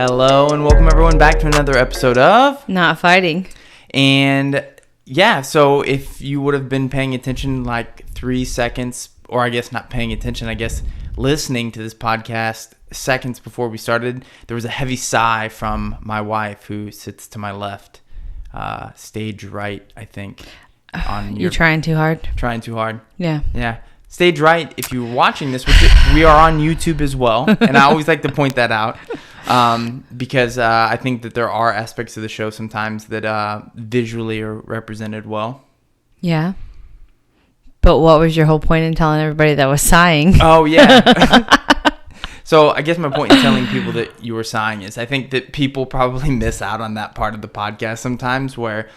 Hello and welcome everyone back to another episode of Not Fighting. And yeah, so if you would have been paying attention like 3 seconds, or I guess not paying attention, I guess listening to this podcast seconds before we started, there was a heavy sigh from my wife who sits to my left, stage right, I think. You're trying too hard. Trying too hard. Yeah. Stage right, if you're watching this, we are on YouTube as well. And I always like to point that out because I think that there are aspects of the show sometimes that visually are represented well. Yeah. But what was your whole point in telling everybody that was sighing? Oh, yeah. So I guess my point in telling people that you were sighing is I think that people probably miss out on that part of the podcast sometimes, where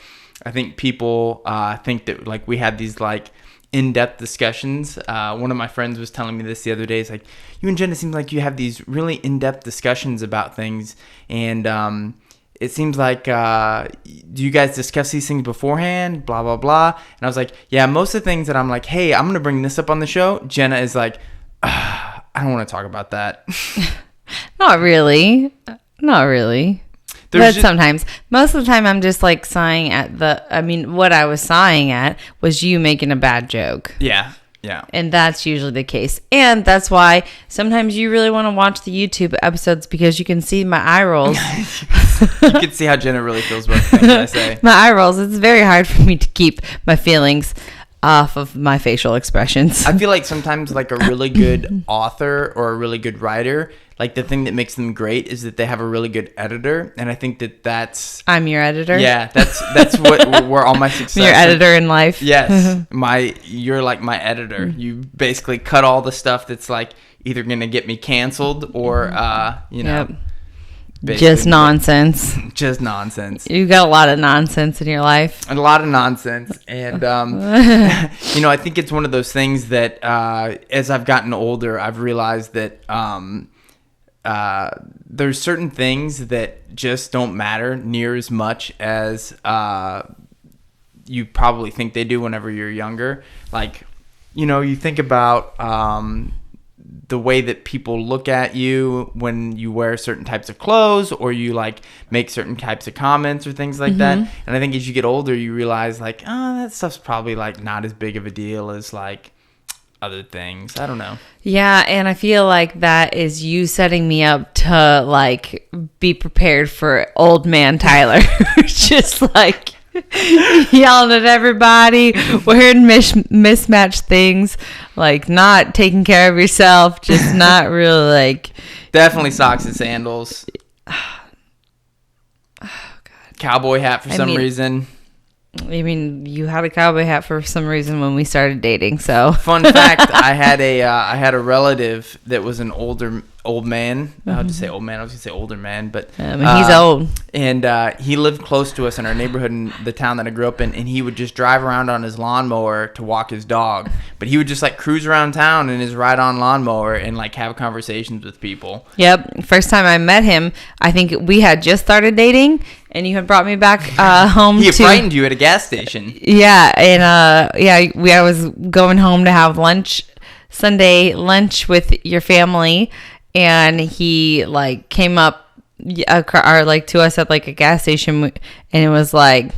I think people think that like we had these like in-depth discussions. One of my friends was telling me this the other day. It's like, you and Jena seem like you have these really in-depth discussions about things, and it seems like do you guys discuss these things beforehand, blah blah blah. And I was like, yeah, most of the things that I'm like, hey, I'm gonna bring this up on the show, Jena is like, I don't want to talk about that. Not really. But sometimes. Most of the time I'm just like sighing at what I was sighing at was you making a bad joke. Yeah. And that's usually the case. And that's why sometimes you really want to watch the YouTube episodes because you can see my eye rolls. You can see how Jena really feels about the things I say. My eye rolls. It's very hard for me to keep my feelings off of my facial expressions. I feel like sometimes like a really good author or a really good writer, like the thing that makes them great is that they have a really good editor, and I think that's I'm your editor. Yeah, that's what where all my success. Your editor in life. Yes, you're like my editor. You basically cut all the stuff that's like either gonna get me canceled or Yep. Just nonsense. Just nonsense. You got a lot of nonsense in your life. A lot of nonsense. And, I think it's one of those things that as I've gotten older, I've realized that there's certain things that just don't matter near as much as you probably think they do whenever you're younger. Like, you think about the way that people look at you when you wear certain types of clothes or you like make certain types of comments or things like that. And I think as you get older, you realize like, oh, that stuff's probably like not as big of a deal as like other things. I don't know. Yeah. And I feel like that is you setting me up to like be prepared for old man Tyler. Just like yelling at everybody, wearing mismatched things, like not taking care of yourself, just not really like. Definitely socks and sandals. Oh God. Cowboy hat for some reason. I mean, you had a cowboy hat for some reason when we started dating. So fun fact: I had a relative that was an old man. I'll just say old man. I was gonna say older man, but he's old. And he lived close to us in our neighborhood in the town that I grew up in. And he would just drive around on his lawnmower to walk his dog. But he would just like cruise around town in his ride-on lawnmower and like have conversations with people. Yep. First time I met him, I think we had just started dating. And you had brought me back home. He frightened you at a gas station. Yeah, and I was going home to have Sunday lunch with your family, and he like came up to us at like a gas station, and it was like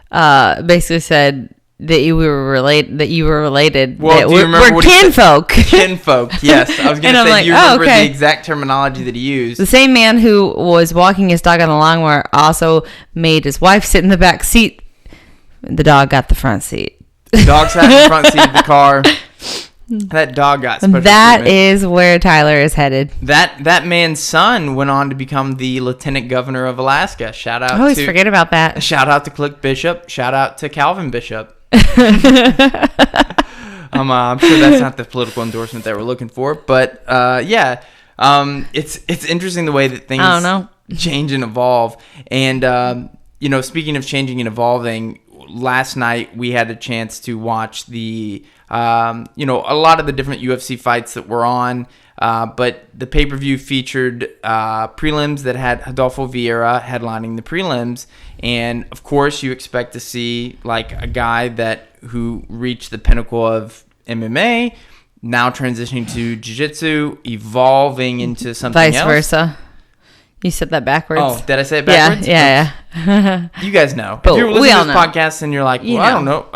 basically said that you were related. Well, do you remember we're kinfolk. Kinfolk, yes. I was going to say, like, you remember the exact terminology that he used. The same man who was walking his dog on the lawnmower also made his wife sit in the back seat. The dog got the front seat. The dog sat in the front seat of the car. That dog got special treatment. Is where Tyler is headed. That man's son went on to become the lieutenant governor of Alaska. Shout out. I always forget about that. Shout out to Click Bishop. Shout out to Calvin Bishop. I'm sure that's not the political endorsement that we're looking for, but it's interesting the way that things change and evolve. And speaking of changing and evolving, last night we had a chance to watch the a lot of the different UFC fights that were on. But the pay-per-view featured prelims that had Rodolfo Vieira headlining the prelims. And, of course, you expect to see, like, a guy who reached the pinnacle of MMA, now transitioning to jiu-jitsu, evolving into something else. Vice versa. You said that backwards. Oh, did I say it backwards? Yeah. You guys know. But if you're we listening all to this know. podcast and you're like, well, I don't know.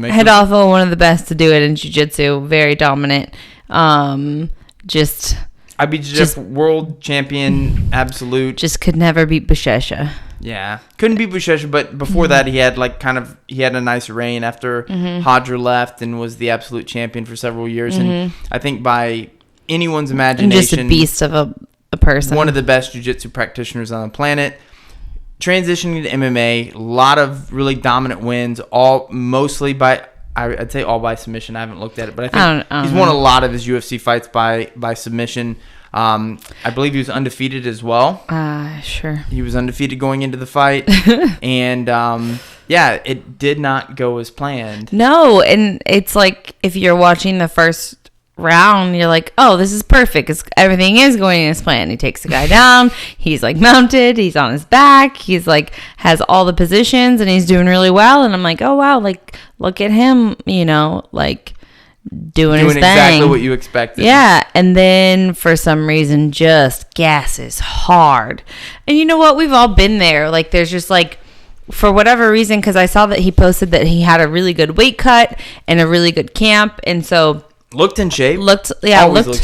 Rodolfo, one of the best to do it in jiu-jitsu. Very dominant. I beat just world champion, absolute. Just could never beat Buchecha. Yeah, couldn't beat Buchecha, but before that he had he had a nice reign after Hodger left and was the absolute champion for several years. And I think by anyone's imagination, And just a beast of a person. One of the best jiu-jitsu practitioners on the planet. Transitioning to MMA, a lot of really dominant wins, all mostly by, I'd say all by submission. I haven't looked at it, but I think he's won a lot of his UFC fights by submission. I believe he was undefeated as well. Sure. He was undefeated going into the fight. And, it did not go as planned. No, and it's like if you're watching the first round, you're like, oh, this is perfect because everything is going as planned. He takes the guy down. He's like mounted. He's on his back. He's like has all the positions and he's doing really well. And I'm like, oh, wow, like look at him, like doing his thing. Exactly what you expected. Yeah. And then for some reason just gasses hard. And you know what? We've all been there. Like there's just like, for whatever reason, because I saw that he posted that he had a really good weight cut and a really good camp. And so looked in shape. Looked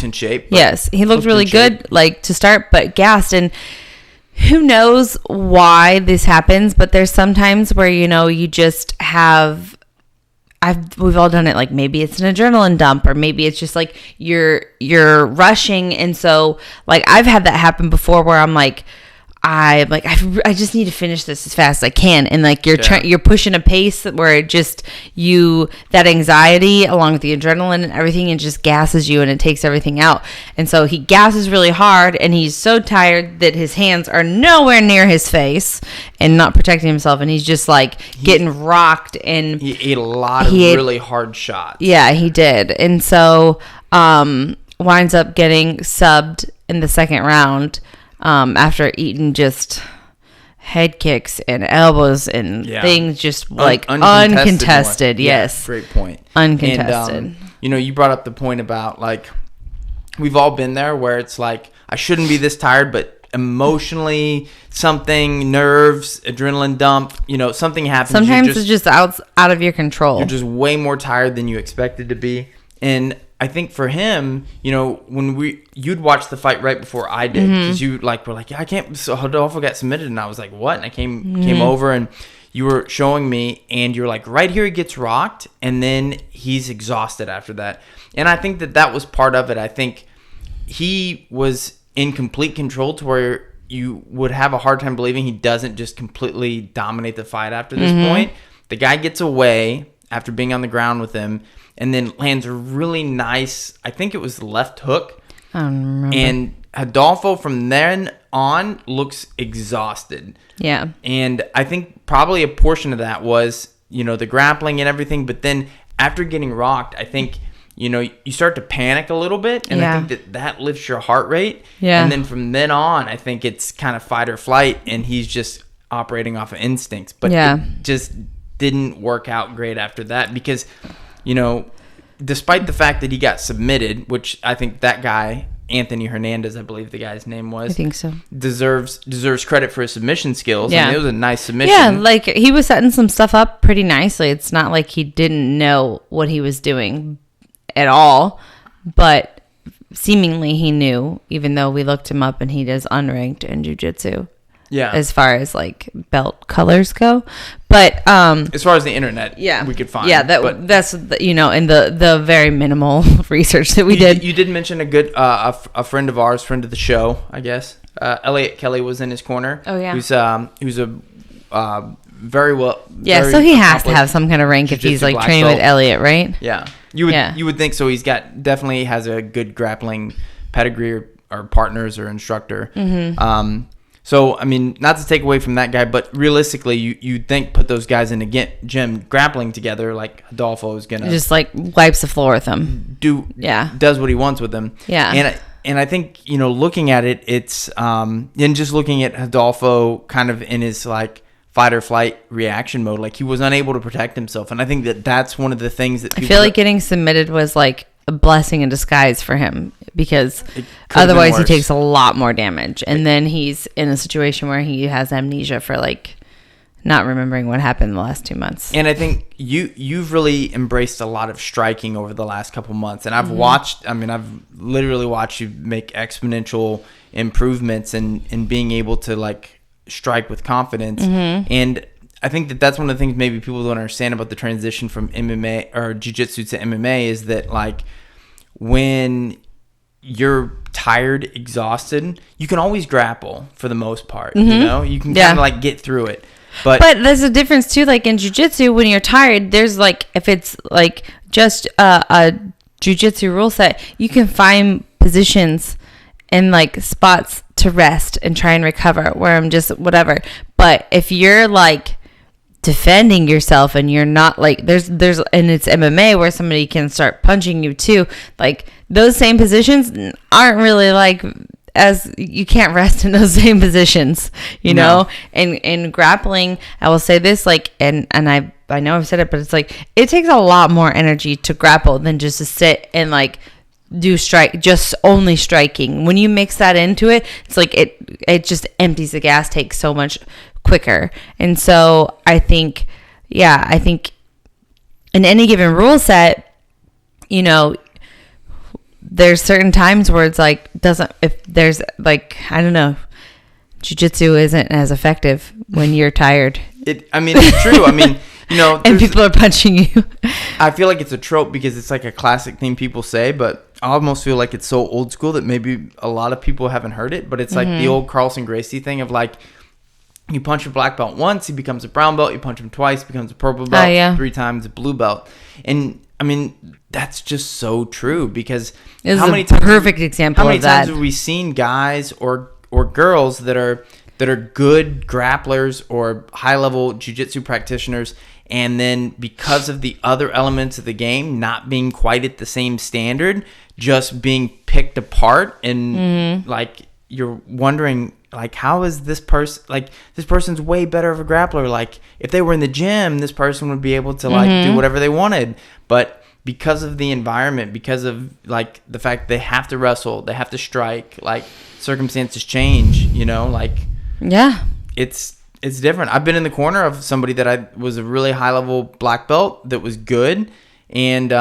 in shape. Yes, he looked really good, like to start, but gassed. And who knows why this happens? But there's sometimes where you just have. We've all done it. Like maybe it's an adrenaline dump, or maybe it's just like you're rushing, and so like I've had that happen before, where I'm like. I just need to finish this as fast as I can, and like you're pushing a pace where it just that anxiety along with the adrenaline and everything, it just gasses you and it takes everything out. And so he gasses really hard, and he's so tired that his hands are nowhere near his face and not protecting himself, and he's just like getting rocked. And he ate a lot of really hard shots. Yeah, he did, and so winds up getting subbed in the second round. After eating just head kicks and elbows and things just like uncontested. Yes. Yeah, great point. Uncontested. And, you brought up the point about like, we've all been there where it's like, I shouldn't be this tired, but emotionally something, nerves, adrenaline dump, something happens. Sometimes it's just out of your control. You're just way more tired than you expected to be. And I think for him, when you'd watch the fight right before I did, because you were like, yeah, I can't. So Rodolfo got submitted, and I was like, what? And I came over, and you were showing me, and you're like, right here he gets rocked, and then he's exhausted after that. And I think that was part of it. I think he was in complete control to where you would have a hard time believing he doesn't just completely dominate the fight after this point. The guy gets away after being on the ground with him, and then lands a really nice, I think it was the left hook. I don't remember. And Rodolfo from then on looks exhausted. Yeah. And I think probably a portion of that was, the grappling and everything. But then after getting rocked, I think, you start to panic a little bit. And I think that lifts your heart rate. Yeah. And then from then on, I think it's kind of fight or flight. And he's just operating off of instincts. But it just didn't work out great after that because... despite the fact that he got submitted, which I think that guy, Anthony Hernandez, I believe the guy's name was. I think so. Deserves credit for his submission skills. Yeah. I mean, it was a nice submission. Yeah, like he was setting some stuff up pretty nicely. It's not like he didn't know what he was doing at all, but seemingly he knew, even though we looked him up and he is unranked in jiu-jitsu. Yeah. As far as like belt colors go. But as far as the internet we could find. Yeah, that's in the very minimal research that we did. You did mention a good a friend of ours, friend of the show, I guess. Elliot Kelly was in his corner. Oh yeah. Who's a very well so he has to have some kind of rank if he's like training with Elliot, right? Yeah. You would think so. He's definitely has a good grappling pedigree or partners or instructor. Mm-hmm. So, I mean, not to take away from that guy, but realistically, you'd think put those guys in a gym grappling together, like Rodolfo is going to... Just, like, wipes the floor with them. Does what he wants with them. Yeah. And I think, looking at it, it's... and just looking at Rodolfo kind of in his, like, fight or flight reaction mode, like, he was unable to protect himself. And I think that's one of the things that people... I feel like getting submitted was, like, a blessing in disguise for him because It could've been otherwise he worse. takes a lot more damage. And then he's in a situation where he has amnesia for like not remembering what happened the last 2 months. And I think you've really embraced a lot of striking over the last couple months. And I've I've literally watched you make exponential improvements in being able to like strike with confidence. And I think that's one of the things maybe people don't understand about the transition from MMA or jiu-jitsu to MMA is that like when you're tired, exhausted, you can always grapple for the most part. You know, you can kind of like get through it. But there's a difference too. Like in jiu-jitsu, when you're tired, there's like, if it's like just a jiu-jitsu rule set, you can find positions and like spots to rest and try and recover where I'm just whatever. But if you're like defending yourself and you're not like there's and it's MMA where somebody can start punching you too, like those same positions aren't really like, as you can't rest in those same positions, you know. And grappling, I will say this, like, and I know I've said it, but it's like it takes a lot more energy to grapple than just to sit and like do strike, just only striking. When you mix that into it, it's like it just empties the gas tank so much quicker. And so I think in any given rule set, you know, there's certain times where it's like if there's like, I don't know, jiu-jitsu isn't as effective when you're tired. It's true. You know, and people are punching you. I feel like it's a trope because it's like a classic thing people say, but I almost feel like it's so old school that maybe a lot of people haven't heard it. But it's like the old Carlson Gracie thing of like, you punch a black belt once, he becomes a brown belt. You punch him twice, becomes a purple belt. 3 times a blue belt. And that's just so true because How many times have we seen guys or girls that are good grapplers or high level jiu-jitsu practitioners, and then because of the other elements of the game not being quite at the same standard, just being picked apart, and like you're wondering like, how is this person, like, this person's way better of a grappler. Like, if they were in the gym, this person would be able to like do whatever they wanted, but because of the environment, because of like the fact they have to wrestle, they have to strike, like circumstances change, you know, like it's different. I've been in the corner of somebody that I was a really high level black belt that was good, and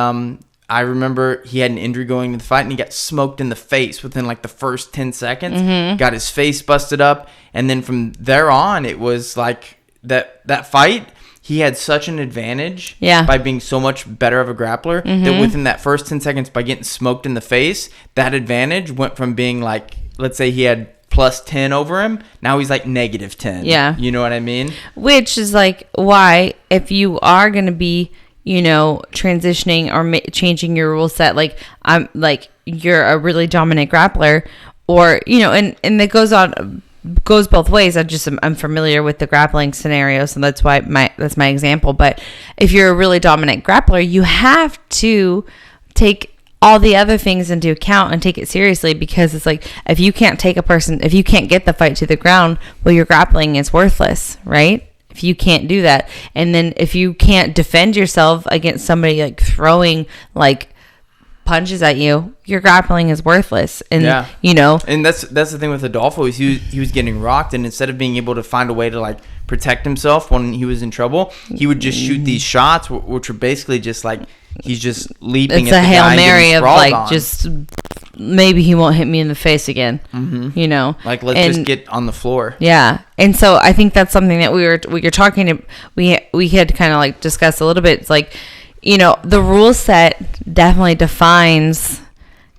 I remember he had an injury going into the fight and he got smoked in the face within like the first 10 seconds, got his face busted up, and then from there on it was like that fight, he had such an advantage by being so much better of a grappler that within that first 10 seconds, by getting smoked in the face, that advantage went from being like, let's say he had plus 10 over him, now he's like negative 10. You know what I mean? Which is like why, if you are going to be, you know, transitioning or changing your rule set, like I'm like, you're a really dominant grappler, or, you know, and it goes both ways. I'm familiar with the grappling scenario, so that's why that's my example. But if you're a really dominant grappler, you have to take all the other things into account and take it seriously, because it's like, if you can't get the fight to the ground, well, your grappling is worthless, right? If you can't do that, and then if you can't defend yourself against somebody like throwing like punches at you, your grappling is worthless. And you know, and that's the thing with Rodolfo, is he was getting rocked, and instead of being able to find a way to like protect himself when he was in trouble, he would just shoot these shots, which are basically just like he's just leaping. It's at a the Hail guy Mary of like on. Just maybe he won't hit me in the face again. You know, like let's just get on the floor. Yeah, and so I think that's something that we were talking. We had kind of like discussed a little bit. It's like, you know, the rule set definitely defines,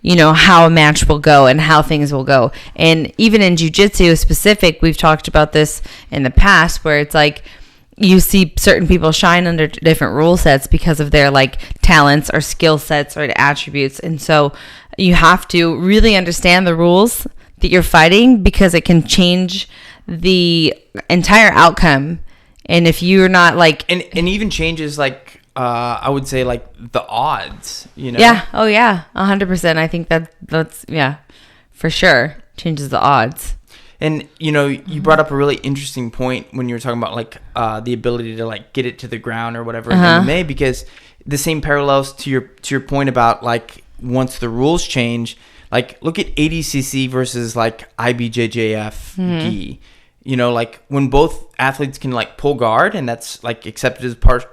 you know, how a match will go and how things will go. And even in jiu-jitsu specific, we've talked about this in the past, where it's like you see certain people shine under different rule sets because of their like talents or skill sets or attributes. And so you have to really understand the rules that you're fighting, because it can change the entire outcome. And if you're not like, and even changes like, I would say like the odds, you know? Yeah. Oh yeah. 100%. I think that's for sure. Changes the odds. And, you know, you brought up a really interesting point when you were talking about like the ability to like get it to the ground or whatever in MMA, because the same parallels to your point about like once the rules change, Like, look at ADCC versus like IBJJF gi. You know, like when both athletes can like pull guard, and that's like accepted as part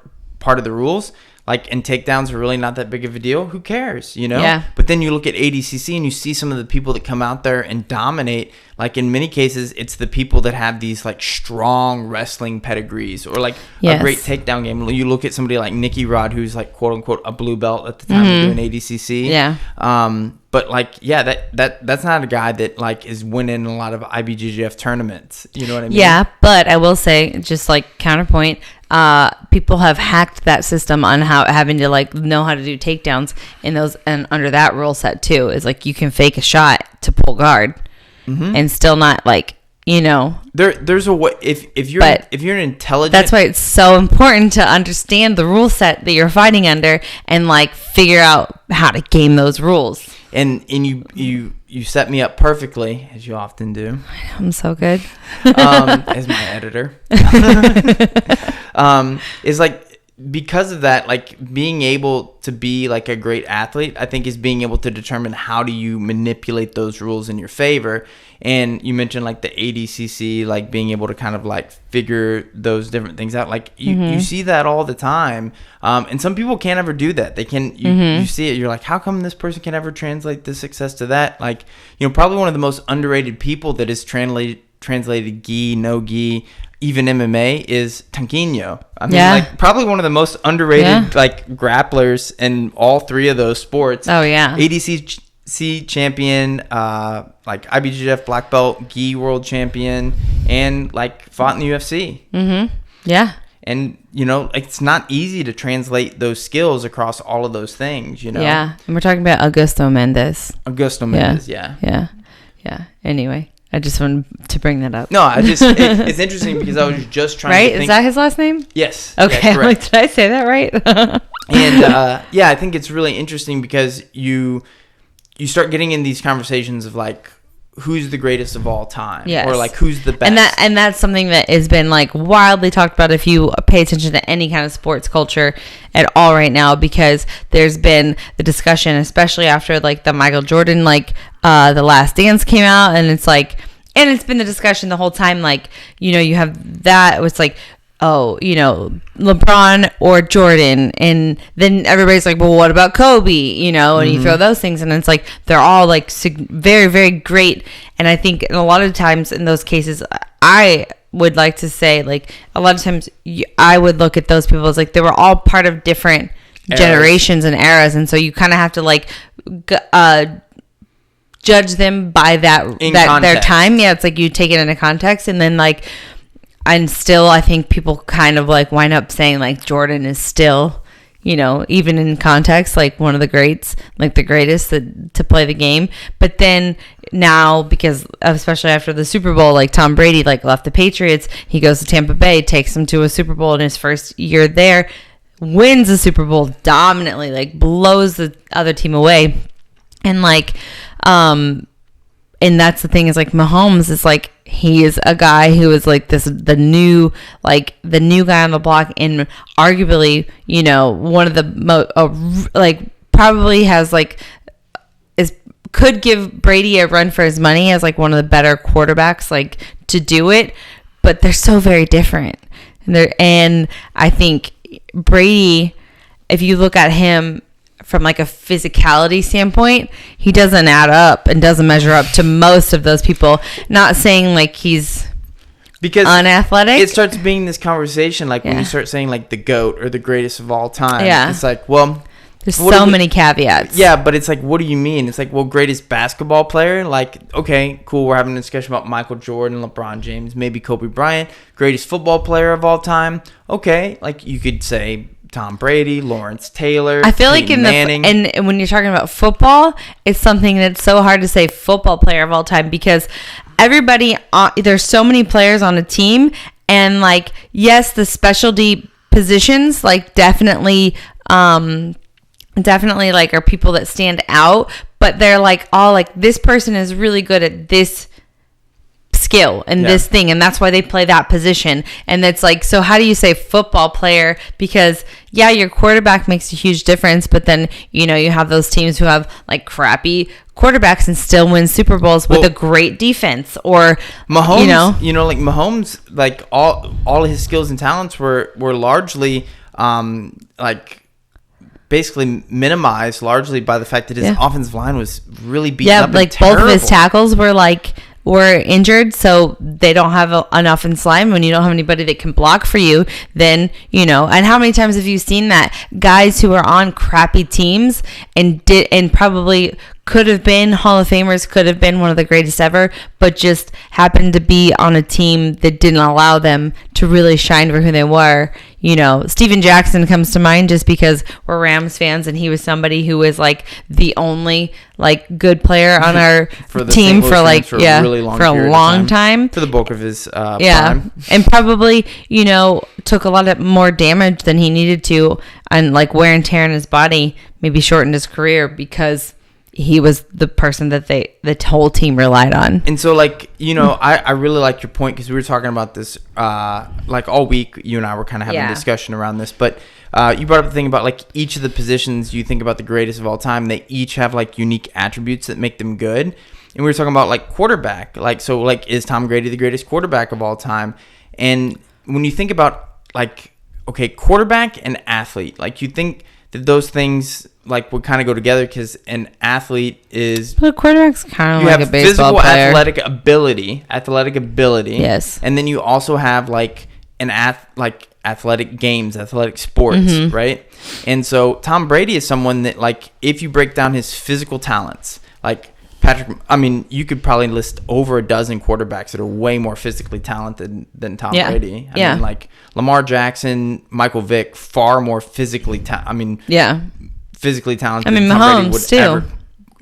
of the rules. Like, and takedowns are really not that big of a deal. Who cares, you know? Yeah. But then you look at ADCC and you see some of the people that come out there and dominate. Like, in many cases, it's the people that have these, like, strong wrestling pedigrees or, like, a great takedown game. You look at somebody like Nikki Rod, who's, like, quote-unquote, a blue belt at the time of doing ADCC. Yeah. But, like, yeah, that's not a guy that, like, is winning a lot of IBJJF tournaments. You know what I mean? Yeah, but I will say, just, like, counterpoint, people have hacked that system on having to like know how to do takedowns in those, and under that rule set too is like you can fake a shot to pull guard and still not like, you know, there's a way if you're an intelligent, that's why it's so important to understand the rule set that you're fighting under and like figure out how to game those rules. And you set me up perfectly, as you often do. I'm so good. As my editor. Is like, because of that, like being able to be like a great athlete, I think, is being able to determine how do you manipulate those rules in your favor. And you mentioned like the ADCC, like being able to kind of like figure those different things out. Like you see that all the time. And some people can't ever do that. They can, you see it. You're like, how come this person can ever translate this success to that? Like, you know, probably one of the most underrated people that is translated gi, no gi, even MMA is Tanquinho. I mean, like probably one of the most underrated like grapplers in all three of those sports. Oh yeah. ADCC champion, like IBJJF black belt, gi world champion, and like fought in the UFC. Yeah. And you know, it's not easy to translate those skills across all of those things, you know. Yeah. And we're talking about Augusto Mendes. Yeah. Anyway, I just wanted to bring that up. No, it's interesting because I was just trying to think. Is that his last name? Yes. Okay. Yeah, Like, did I say that right? And I think it's really interesting because you start getting in these conversations of like, who's the greatest of all time, or like who's the best, and that's something that has been like wildly talked about if you pay attention to any kind of sports culture at all right now, because there's been the discussion, especially after like the Michael Jordan like The Last Dance came out, and it's like, and it's been the discussion the whole time, like, you know, you have that, it's like, oh, you know, LeBron or Jordan, and then everybody's like, well, what about Kobe, you know, and you throw those things, and it's like, they're all like very, very great. And I think a lot of times in those cases, I would like to say, like, a lot of times I would look at those people as like, they were all part of different generations and eras, and so you kind of have to like judge them by that their time. Yeah, it's like you take it into context, and then like, and still, I think people kind of like wind up saying like Jordan is still, you know, even in context, like one of the greats, like the greatest to play the game. But then now, because especially after the Super Bowl, like Tom Brady like left the Patriots, he goes to Tampa Bay, takes them to a Super Bowl in his first year there, wins the Super Bowl dominantly, like blows the other team away. And like, and that's the thing, is like Mahomes is like, he is a guy who is like the new guy on the block, and arguably, you know, one of the like probably has like could give Brady a run for his money as like one of the better quarterbacks like to do it, but they're so very different. And I think Brady, if you look at him from like a physicality standpoint, he doesn't add up and doesn't measure up to most of those people. Not saying like he's unathletic. It starts being this conversation like when you start saying like the GOAT or the greatest of all time. Yeah. It's like, well, there's so many caveats. Yeah, but it's like, what do you mean? It's like, well, greatest basketball player? Like, okay, cool, we're having a discussion about Michael Jordan, LeBron James, maybe Kobe Bryant. Greatest football player of all time? Okay, like you could say Tom Brady, Lawrence Taylor, I feel like Manning. And when you're talking about football, it's something that's so hard to say football player of all time, because everybody, there's so many players on a team, and like, yes, the specialty positions like definitely like are people that stand out, but they're like all like, this person is really good at this skill and this thing, and that's why they play that position. And it's like, so how do you say football player? Because yeah, your quarterback makes a huge difference, but then you have those teams who have like crappy quarterbacks and still win Super Bowls with a great defense. Or Mahomes, like Mahomes, like all his skills and talents were largely like basically minimized largely by the fact that his offensive line was really beaten up. Yeah, like both of his tackles were injured, so they don't have enough in slime. When you don't have anybody that can block for you, then and how many times have you seen that guys who are on crappy teams and probably could have been Hall of Famers, could have been one of the greatest ever, but just happened to be on a team that didn't allow them to really shine for who they were. Steven Jackson comes to mind just because we're Rams fans, and he was somebody who was like the only like good player on our team for like a really long time. For the bulk of his prime. And probably took a lot of more damage than he needed to, and like wear and tear in his body maybe shortened his career because he was the person that the whole team relied on. And so like, I really like your point, because we were talking about this like all week. You and I were kind of having a discussion around this, but you brought up the thing about like each of the positions you think about the greatest of all time, they each have like unique attributes that make them good. And we were talking about like quarterback, like, so like, is Tom Brady the greatest quarterback of all time? And when you think about like, okay, quarterback and athlete, like you think that those things like would kind of go together, because an athlete is, but a quarterback's kind of like a baseball physical player. athletic ability. Yes. And then you also have like athletic games, athletic sports, right? And so Tom Brady is someone that, like, if you break down his physical talents, like you could probably list over a dozen quarterbacks that are way more physically talented than Tom Brady. I mean, like Lamar Jackson, Michael Vick, far more physically physically talented than Tom Brady would ever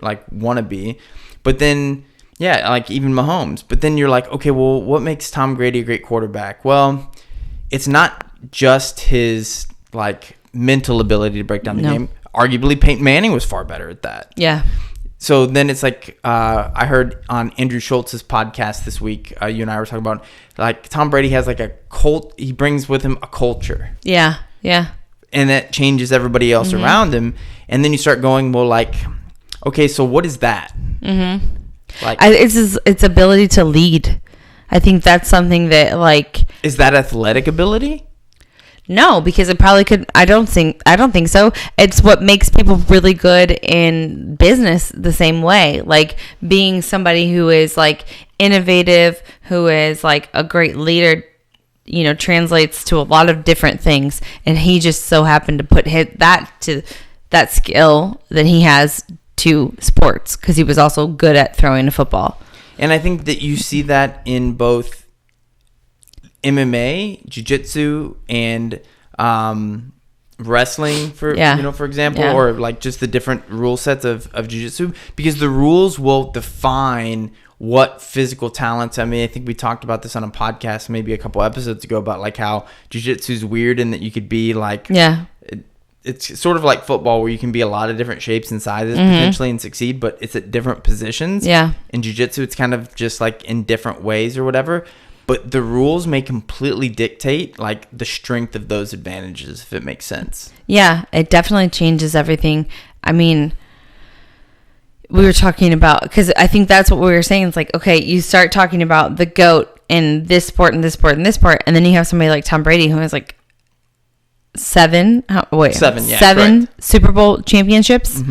like want to be. But then like even Mahomes. But then you're like, okay, well, what makes Tom Brady a great quarterback? Well, it's not just his like mental ability to break down the game. Arguably Peyton Manning was far better at that. Yeah. So then it's like, I heard on Andrew Schultz's podcast this week, you and I were talking about like Tom Brady has like he brings with him a culture. Yeah. Yeah. And that changes everybody else around him. And then you start going, well, like, okay, so what is that? Mm-hmm. Like, it's ability to lead. I think that's something that like. Is that athletic ability? No, because it probably could. I don't think so. It's what makes people really good in business the same way. Like being somebody who is like innovative, who is like a great leader, translates to a lot of different things. And he just so happened to put that skill that he has to sports, because he was also good at throwing a football. And I think that you see that in both MMA, jiu-jitsu, and wrestling, for example, or like just the different rule sets of jiu-jitsu, because the rules will define what physical talents. I mean, I think we talked about this on a podcast maybe a couple episodes ago about like how jiu-jitsu is weird and that you could be like, it's sort of like football where you can be a lot of different shapes and sizes potentially and succeed, but it's at different positions. Yeah. In jiu-jitsu, it's kind of just like in different ways or whatever. But the rules may completely dictate like the strength of those advantages, if it makes sense. Yeah, it definitely changes everything. I mean, we were talking about, because I think that's what we were saying. It's like, okay, you start talking about the GOAT in this sport and this sport and this sport, and then you have somebody like Tom Brady who has like seven Super Bowl championships,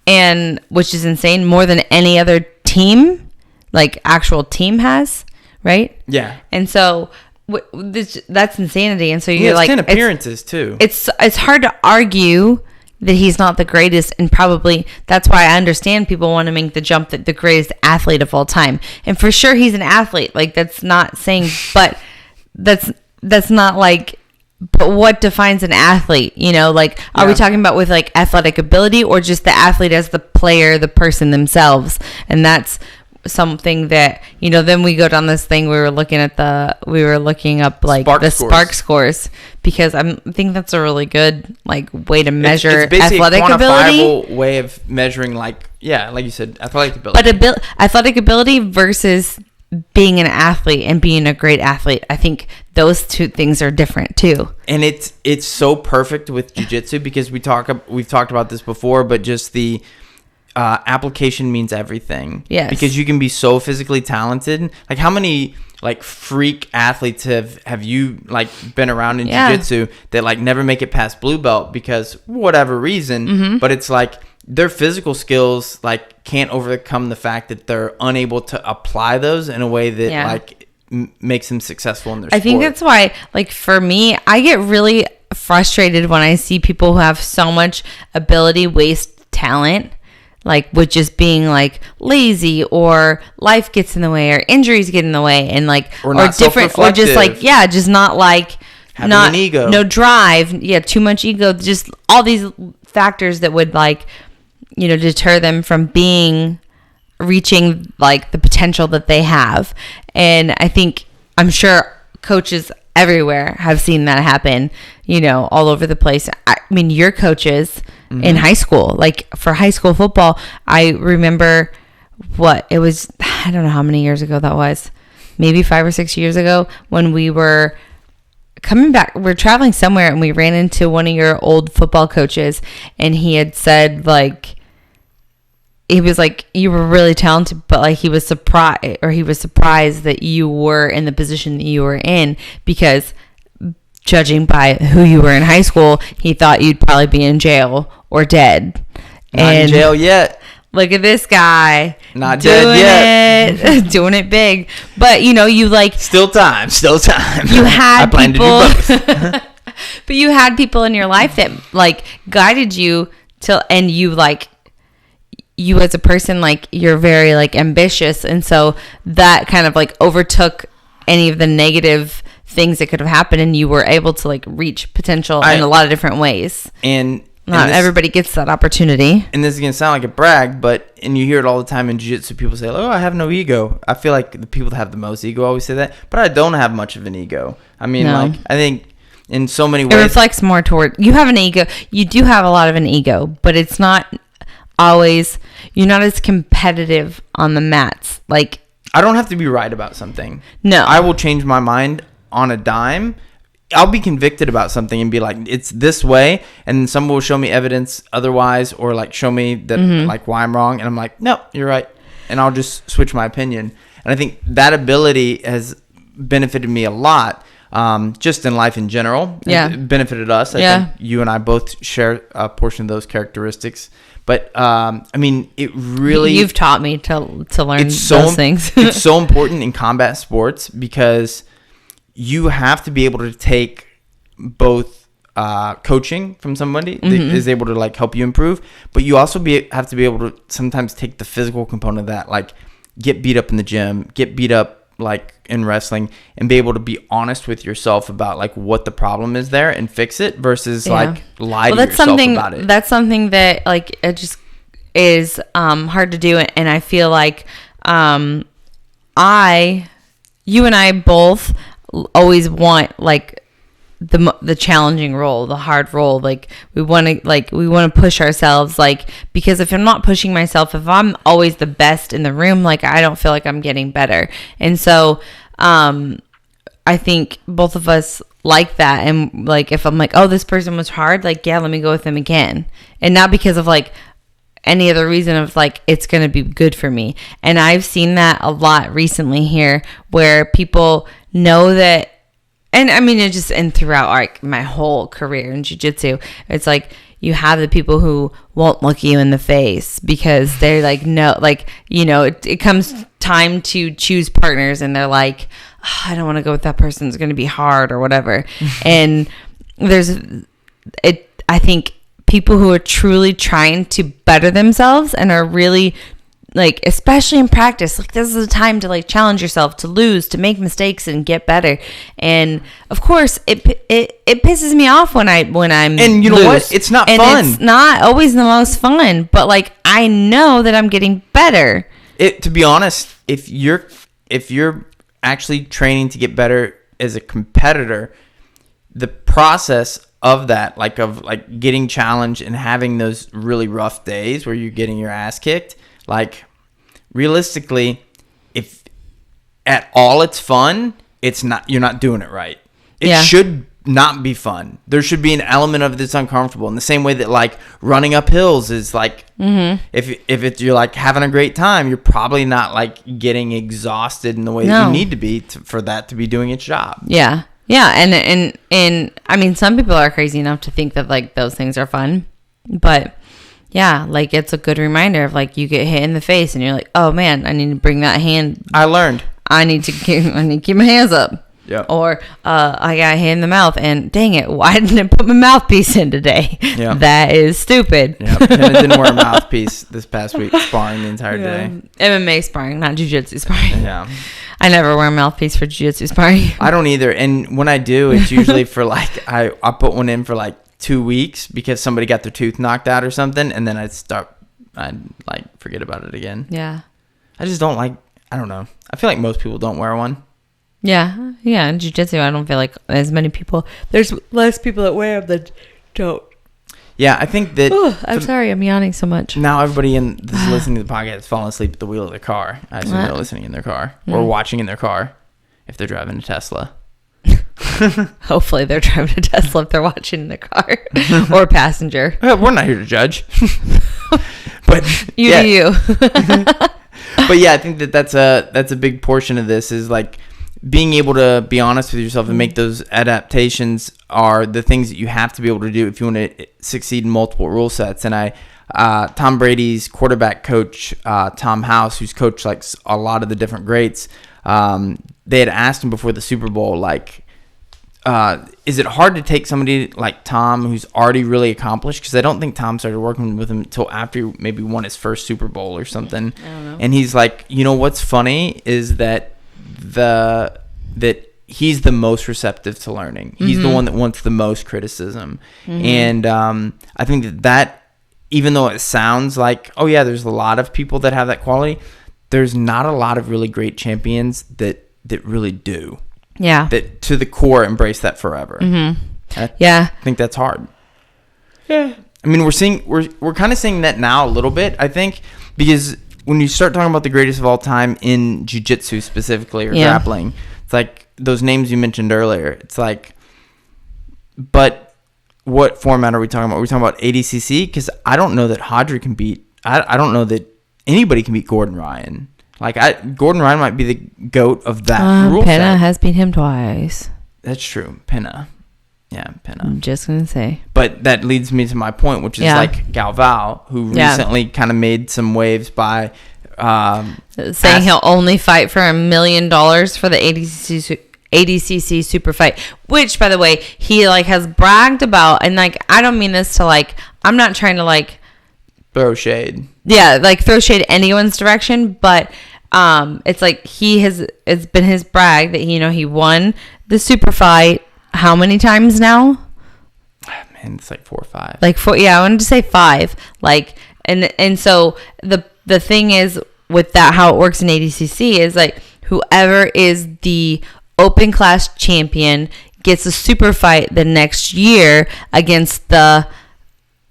and which is insane, more than any other team, like actual team has. Right? Yeah. And so that's insanity. And so you're like 10 appearances too. It's hard to argue that he's not the greatest, and probably that's why I understand people want to make the jump that the greatest athlete of all time. And for sure he's an athlete. Like that's not saying, but that's not like, but what defines an athlete? Like, are we talking about with like athletic ability, or just the athlete as the player, the person themselves? And that's something that then we go down this thing. We were looking up like the spark scores, because I think that's a really good like way to measure it's athletic ability, way of measuring like you said, athletic ability. But athletic ability versus being an athlete and being a great athlete. I think those two things are different too. And it's so perfect with jiu-jitsu because we've talked about this before, but just the application means everything. Yes. Because you can be so physically talented. Like how many like freak athletes have you like been around in jiu-jitsu that like never make it past blue belt because whatever reason, but it's like their physical skills like can't overcome the fact that they're unable to apply those in a way that like makes them successful in their sport. I think that's why, like for me, I get really frustrated when I see people who have so much ability waste talent, like with just being like lazy or life gets in the way or injuries get in the way and like or different or just like just not like having an ego, no drive, too much ego, just all these factors that would like deter them from reaching like the potential that they have. And I'm sure coaches everywhere have seen that happen, all over the place. I mean, your coaches in high school, like for high school football, I remember it was, I don't know how many years ago that was, maybe 5 or 6 years ago when we were coming back, we're traveling somewhere and we ran into one of your old football coaches and he had said like, he was like, you were really talented, but like he was surprised that you were in the position that you were in because judging by who you were in high school, he thought you'd probably be in jail or dead. Not in jail yet. Look at this guy. Not dead yet. Doing it big. But you like... Still time. You had I plan people, to do both. But you had people in your life that like guided you and you like... You as a person, like you're very like ambitious, and so that kind of like overtook any of the negative things that could have happened, and you were able to like reach potential in a lot of different ways. And not everybody gets that opportunity. And this is gonna sound like a brag, and you hear it all the time in jiu-jitsu. People say, "Oh, I have no ego." I feel like the people that have the most ego always say that, but I don't have much of an ego. I mean, I think in so many ways it reflects more toward you have an ego. You do have a lot of an ego, but it's not always, you're not as competitive on the mats. Like, I don't have to be right about something. No. I will change my mind on a dime. I'll be convicted about something and be like, it's this way, and someone will show me evidence otherwise, or like show me that like why I'm wrong, and I'm like, no, you're right, and I'll just switch my opinion. And I think that ability has benefited me a lot, just in life in general. It benefited us. I think you and I both share a portion of those characteristics. But I mean, it really... You've taught me to learn those things. It's so important in combat sports because you have to be able to take both coaching from somebody that is able to like help you improve, but you also have to be able to sometimes take the physical component of that, like get beat up in the gym, get beat up like in wrestling, and be able to be honest with yourself about like what the problem is there and fix it versus like lie to yourself about it. That's something that like it just is hard to do, and I feel like you and I both always want like the challenging role, the hard role. Like we want to push ourselves, like, because if I'm not pushing myself, if I'm always the best in the room, like I don't feel like I'm getting better. And so I think both of us like that. And like if I'm like, oh, this person was hard, like let me go with them again, and not because of like any other reason of like it's going to be good for me. And I've seen that a lot recently here where people know that. And I mean, it just, and throughout like my whole career in jiu-jitsu, it's like you have the people who won't look you in the face because they're like, no, like, it comes time to choose partners and they're like, oh, I don't want to go with that person. It's going to be hard or whatever. And I think people who are truly trying to better themselves and are really like, especially in practice, like this is the time to like challenge yourself, to lose, to make mistakes and get better. And of course it pisses me off when I'm and you know what, it's not fun. It's not always the most fun, but like I know that I'm getting better. To be honest, if you're actually training to get better as a competitor, the process of that, like getting challenged and having those really rough days where you're getting your ass kicked, like realistically, if at all it's fun, it's not. You're not doing it right. It Yeah. should not be fun. There should be an element of that's uncomfortable. In the same way that like running up hills is like, if you're like having a great time, you're probably not like getting exhausted in the way that you need to be for that to be doing its job. Yeah. Yeah. And I mean, some people are crazy enough to think that like those things are fun, but yeah, like it's a good reminder of like you get hit in the face and you're like, oh man, I need to bring that hand. I learned. I need to keep my hands up. Yeah. Or I got hit in the mouth and dang it, why didn't I put my mouthpiece in today? Yeah. That is stupid. Yeah. And I didn't wear a mouthpiece this past week, sparring the entire day. MMA sparring, not jiu-jitsu sparring. Yeah. I never wear a mouthpiece for jiu-jitsu sparring. I don't either. And when I do, it's usually for like, I put one in for like 2 weeks because somebody got their tooth knocked out or something. And then I'd like forget about it again. Yeah. I just don't like, I don't know. I feel like most people don't wear one. Yeah. Yeah. In jiu-jitsu, I don't feel like as many people. There's less people that wear them than don't. Yeah, I think that. I'm sorry, I'm yawning so much. Now everybody that's listening to the podcast is falling asleep at the wheel of their car. I assume they're listening in their car or watching in their car if they're driving a Tesla. Hopefully they're driving a Tesla if they're watching in the car or a passenger. We're not here to judge. But you do you. But yeah, I think that's a big portion of this is like being able to be honest with yourself and make those adaptations are the things that you have to be able to do if you want to succeed in multiple rule sets. And Tom Brady's quarterback coach, Tom House, who's coached like a lot of the different greats, they had asked him before the Super Bowl, like, is it hard to take somebody like Tom who's already really accomplished? Because I don't think Tom started working with him until after he maybe won his first Super Bowl or something. I don't know. And he's like, what's funny is that he's the most receptive to learning. He's the one that wants the most criticism. And I think that even though it sounds like, oh yeah, there's a lot of people that have that quality, there's not a lot of really great champions that really do. Yeah. That to the core embrace that forever. Yeah. I think that's hard. Yeah. I mean, we're kind of seeing that now a little bit, I think, because when you start talking about the greatest of all time in jiu-jitsu specifically or grappling, it's like those names you mentioned earlier. It's like, but what format are we talking about? Are we talking about ADCC? Because I don't know that Hodry can beat. I don't know that anybody can beat Gordon Ryan. Like Gordon Ryan might be the GOAT of that rule Penna set. has beat him twice. That's true. Penna. Yeah, Penna. I'm just gonna say. But that leads me to my point, which is like Galvao, who recently kind of made some waves by saying he'll only fight for $1 million for the ADCC super fight, which by the way he like has bragged about, and like I don't mean this to like, I'm not trying to like throw shade. Yeah, like throw shade anyone's direction, but it's like it's been his brag that he won the super fight how many times now? Man, it's like 4 or 5. Like 4, yeah, I wanted to say 5. Like and so the thing is with that, how it works in ADCC is like whoever is the open class champion gets a super fight the next year against the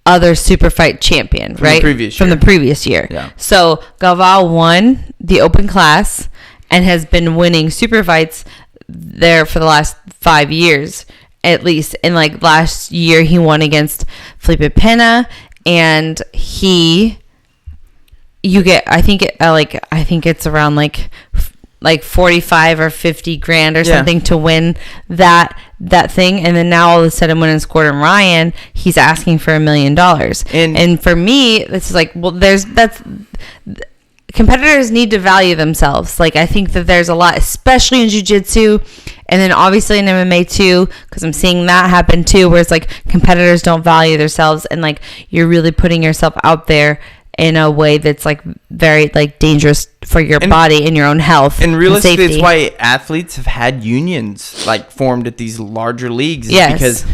other super fight champion, right? From the previous year. Yeah. So Galvao won the open class and has been winning super fights there for the last 5 years at least. And like last year he won against Felipe Pena, and you get I think it's around like 45 or 50 grand or something to win that thing. And then now all of a sudden when it's Gordon Ryan, he's asking for $1 million. And for me, this is like, well, competitors need to value themselves. Like I think that there's a lot, especially in jiu-jitsu, and then obviously in MMA too, because I'm seeing that happen too, where it's like competitors don't value themselves, and like you're really putting yourself out there in a way that's like very like dangerous for your body and your own health and realistically it's why athletes have had unions like formed at these larger leagues, because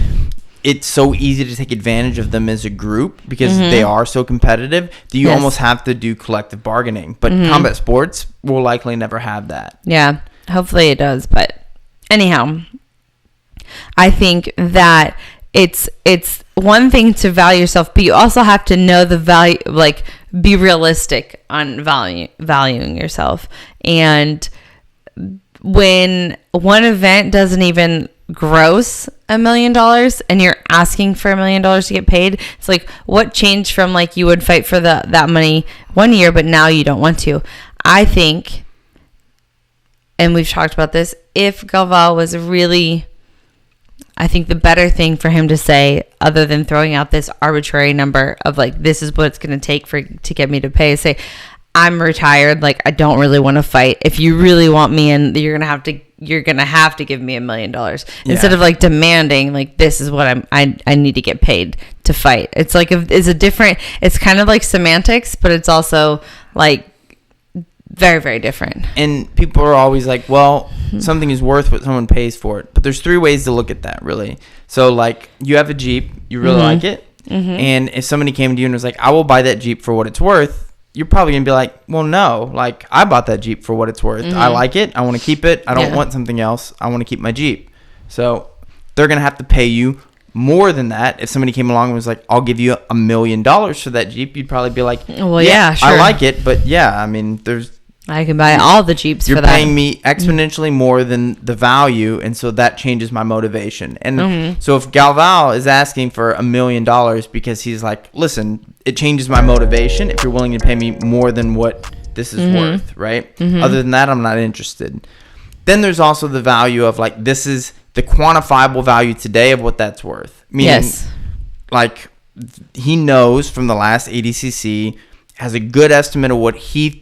it's so easy to take advantage of them as a group because they are so competitive that you almost have to do collective bargaining. But combat sports will likely never have that. Yeah, hopefully it does. But anyhow, I think that it's one thing to value yourself, but you also have to know the value, like be realistic on valuing yourself. And when one event doesn't even gross $1 million and you're asking for $1 million to get paid, it's like, what changed from like you would fight for that money one year, but now you don't want to? I think, and we've talked about this, if Galval was really, I think the better thing for him to say, other than throwing out this arbitrary number of like, this is what it's going to take to get me to pay, say, I'm retired. Like, I don't really want to fight. If you really want me in, you're gonna have to give me $1 million instead of like demanding like, this is what I need to get paid to fight. It's like it's kind of like semantics, but it's also like very, very different. And people are always like, well, something is worth what someone pays for it. But there's 3 ways to look at that, really. So like, you have a Jeep, you really like it, and if somebody came to you and was like, I will buy that Jeep for what it's worth, you're probably going to be like, well, no, like, I bought that Jeep for what it's worth. I like it. I want to keep it. I don't want something else. I want to keep my Jeep. So they're going to have to pay you more than that. If somebody came along and was like, I'll give you $1 million for that Jeep, you'd probably be like, well, yeah, sure. I like it. But yeah, I mean, I can buy all the Jeeps for that. You're paying me exponentially more than the value, and so that changes my motivation. And so if Galval is asking for $1 million because he's like, listen, it changes my motivation if you're willing to pay me more than what this is worth, right? Other than that, I'm not interested. Then there's also the value of like, this is the quantifiable value today of what that's worth. Meaning, like, he knows from the last ADCC, has a good estimate of what he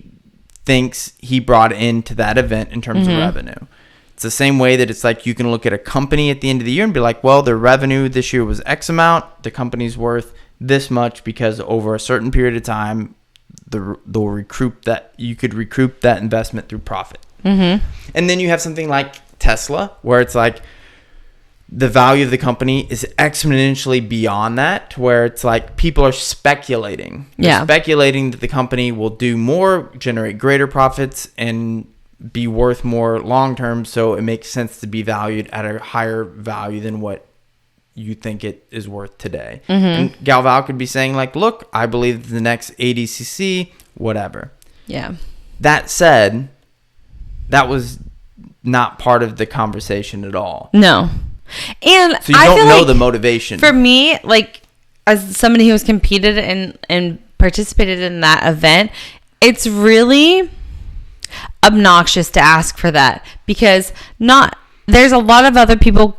thinks he brought into that event in terms of revenue. It's the same way that it's like, you can look at a company at the end of the year and be like, well, their revenue this year was X amount. The company's worth this much because over a certain period of time, they'll recoup that. You could recoup that investment through profit. And then you have something like Tesla, where it's like, the value of the company is exponentially beyond that, to where it's like people are speculating. They're speculating that the company will do more, generate greater profits, and be worth more long term. So it makes sense to be valued at a higher value than what you think it is worth today. And Galval could be saying like, look, I believe the next ADCC, whatever. Yeah. That said, that was not part of the conversation at all. No. And so you don't know the motivation. For me, like, as somebody who has competed and participated in that event, it's really obnoxious to ask for that, because there's a lot of other people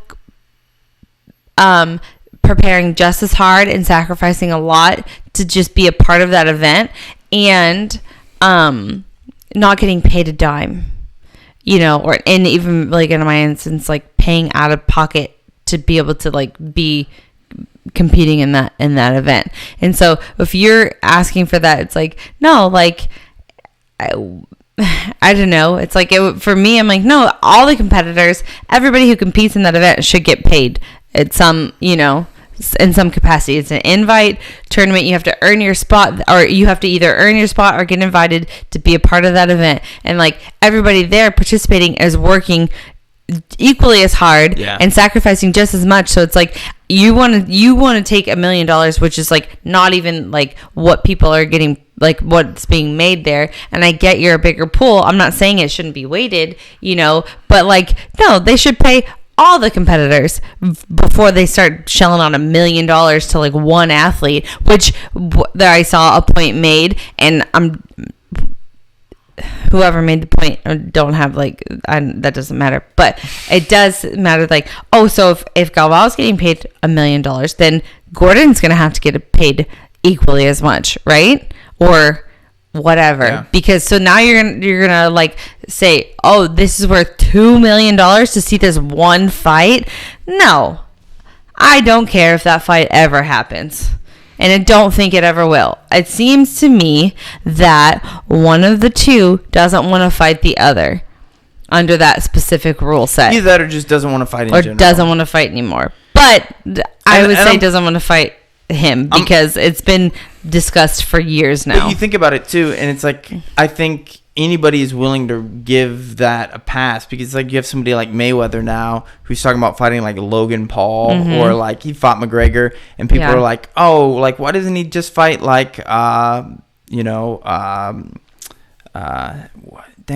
preparing just as hard and sacrificing a lot to just be a part of that event, and not getting paid a dime. And even like in my instance, like paying out of pocket to be able to like be competing in that event. And so if you're asking for that, it's like, no, like, I don't know. It's like, for me, I'm like, no, all the competitors, everybody who competes in that event should get paid at some, in some capacity. It's an invite tournament. You have to earn your spot, or you have to either earn your spot or get invited to be a part of that event. And like, everybody there participating is working equally as hard and sacrificing just as much. So it's like, you want to take $1 million, which is like not even like what people are getting, like what's being made there. And I get you're a bigger pool. I'm not saying it shouldn't be weighted, but like, no, they should pay all the competitors before they start shelling out $1 million to like one athlete, which there I saw a point made, and whoever made the point don't have like, that doesn't matter, but it does matter. Like, oh, so if Galval's getting paid $1 million, then Gordon's gonna have to get paid equally as much, right? Or whatever, because so now you're gonna like say, oh, this is worth $2 million to see this one fight. No, I don't care if that fight ever happens, and I don't think it ever will. It seems to me that one of the two doesn't want to fight the other under that specific rule set. Either that or just doesn't want to fight in general. Or doesn't want to fight anymore. But I would say doesn't want to fight him, because it's been discussed for years now. But you think about it too, and it's like, I think anybody is willing to give that a pass, because like, you have somebody like Mayweather now who's talking about fighting like Logan Paul, or like he fought McGregor, and people are like, oh, like, why doesn't he just fight like dang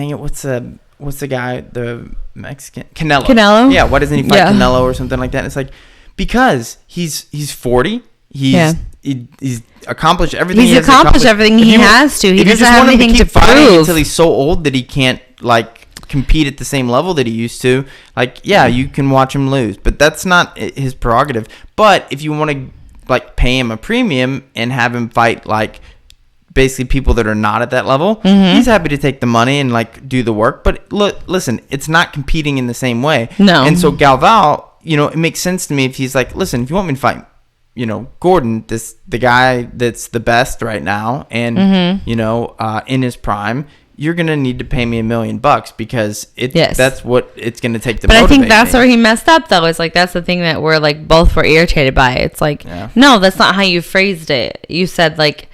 it, what's what's the guy, the Mexican Canelo? Canelo? Yeah, why doesn't he fight Canelo or something like that? And it's like, because he's 40. He's accomplished everything. He's accomplished everything he has to. He doesn't have anything to prove until he's so old that he can't like compete at the same level that he used to. Like, yeah, you can watch him lose, but that's not his prerogative. But if you want to like pay him a premium and have him fight like basically people that are not at that level, he's happy to take the money and like do the work. But look, listen, it's not competing in the same way. No. And so Galvão, you know, it makes sense to me if he's like, listen, if you want me to fight, you know, Gordon, the guy that's the best right now, and you know, in his prime, you're gonna need to pay me $1 million because that's what it's gonna take to. But motivate I think that's me. where he messed up, though. It's like that's the thing that we're like both were irritated by. It's like, no, that's not how you phrased it. You said like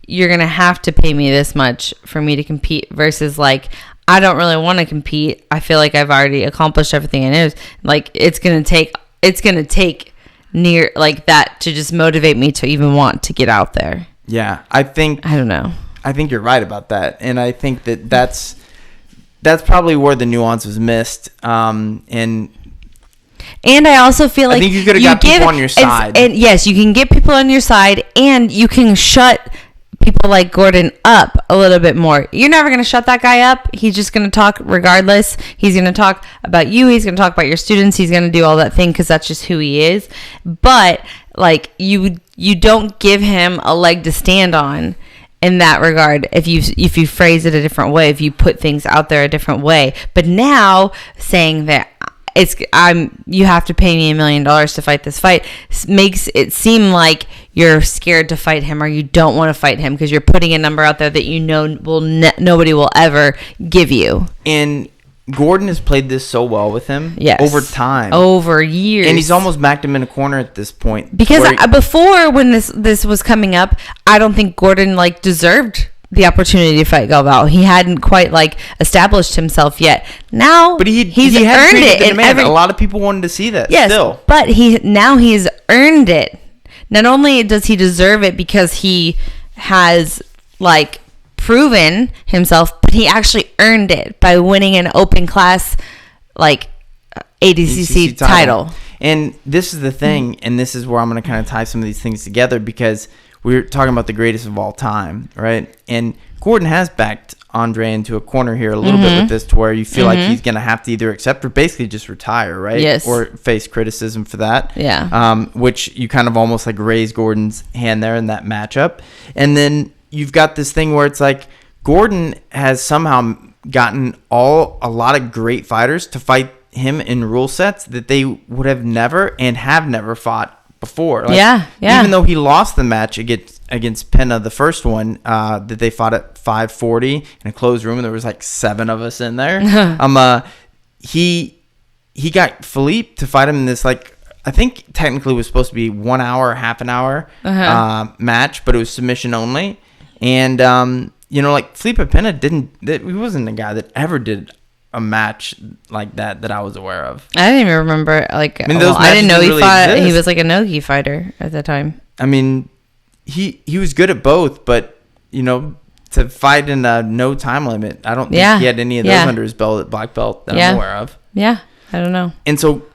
you're gonna have to pay me this much for me to compete, versus like, I don't really want to compete. I feel like I've already accomplished everything I know. Like it's gonna take near like that to just motivate me to even want to get out there. Yeah, I don't know. I think you're right about that, and I think that's probably where the nuance was missed. And I also feel like I think you could have got people on your side. And yes, you can get people on your side, and you can shut people like Gordon up a little bit more. You're never going to shut that guy up. He's just going to talk regardless. He's going to talk about you. He's going to talk about your students. He's going to do all that thing because that's just who he is. But like you don't give him a leg to stand on in that regard if you phrase it a different way, if you put things out there a different way. But now saying that you have to pay me $1 million to fight this fight makes it seem like you're scared to fight him, or you don't want to fight him because you're putting a number out there that you know nobody will ever give you. And Gordon has played this so well with him over time, over years, and he's almost backed him in a corner at this point. Because before, when this was coming up, I don't think Gordon like deserved the opportunity to fight Galvão. He hadn't quite like established himself yet. Now, but he's earned it, and a lot of people wanted to see that. Yes, still. But he's earned it. Not only does he deserve it because he has like proven himself, but he actually earned it by winning an open class like ADCC title. And this is the thing, and this is where I'm going to kind of tie some of these things together, because we're talking about the greatest of all time, right? And Gordon has backed Andre into a corner here a little bit with this, to where you feel like he's going to have to either accept or basically just retire, right? Yes. Or face criticism for that. Yeah. Which you kind of almost like raise Gordon's hand there in that matchup. And then you've got this thing where it's like Gordon has somehow gotten a lot of great fighters to fight him in rule sets that they would have never fought before. Like, even though he lost the match against Pena, the first one that they fought at 540 in a closed room, and there was like 7 of us in there. He got Philippe to fight him in this, like, I think technically it was supposed to be 1 hour, half an hour match, but it was submission only. And like Felipe Pena he wasn't a guy that ever did a match like that I was aware of. I didn't even remember. Like, I didn't know he fought. He was like a no-gi fighter at the time. I mean, he was good at both, but to fight in a no time limit, I don't think he had any of those under his belt at black belt that I'm aware of. Yeah, I don't know. And so